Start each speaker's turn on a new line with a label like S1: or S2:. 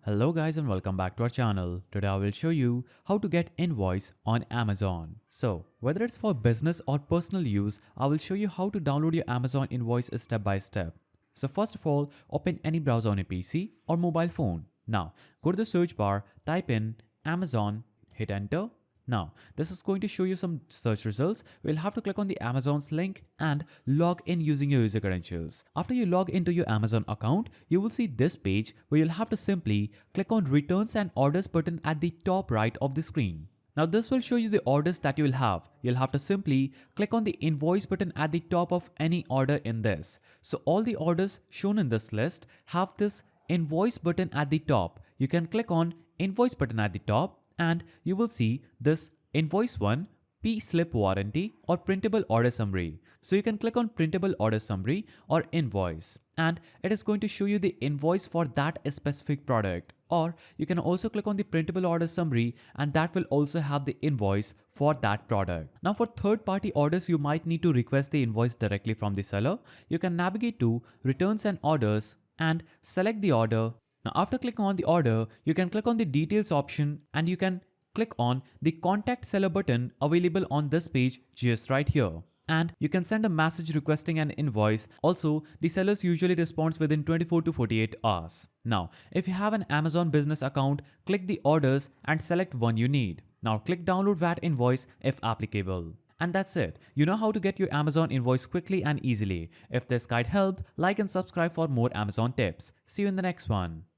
S1: Hello guys and welcome back to our channel. Today I will show you how to get Invoice on Amazon. So whether it's for business or personal use, I will show you how to download your Amazon Invoice step by step. So first of all, open any browser on your PC or mobile phone. Now go to the search bar, type in Amazon, hit enter. Now, this is going to show you some search results. We'll have to click on the Amazon's link and log in using your user credentials. After you log into your Amazon account, you will see this page where you'll have to simply click on Returns and Orders button at the top right of the screen. Now this will show you the orders that you'll have. You'll have to simply click on the invoice button at the top of any order in this. So all the orders shown in this list have this invoice button at the top. You can click on invoice button at the top and you will see this invoice 1, P-slip warranty or printable order summary. So you can click on printable order summary or invoice and it is going to show you the invoice for that specific product. Or you can also click on the printable order summary and that will also have the invoice for that product. Now for third party orders, you might need to request the invoice directly from the seller. You can navigate to returns and orders and select the order. Now after clicking on the order, you can click on the details option and you can click on the contact seller button available on this page just right here. And you can send a message requesting an invoice. Also, the sellers usually responds within 24 to 48 hours. Now, if you have an Amazon business account, click the orders and select one you need. Now click download that invoice if applicable. And that's it. You know how to get your Amazon invoice quickly and easily. If this guide helped, like and subscribe for more Amazon tips. See you in the next one.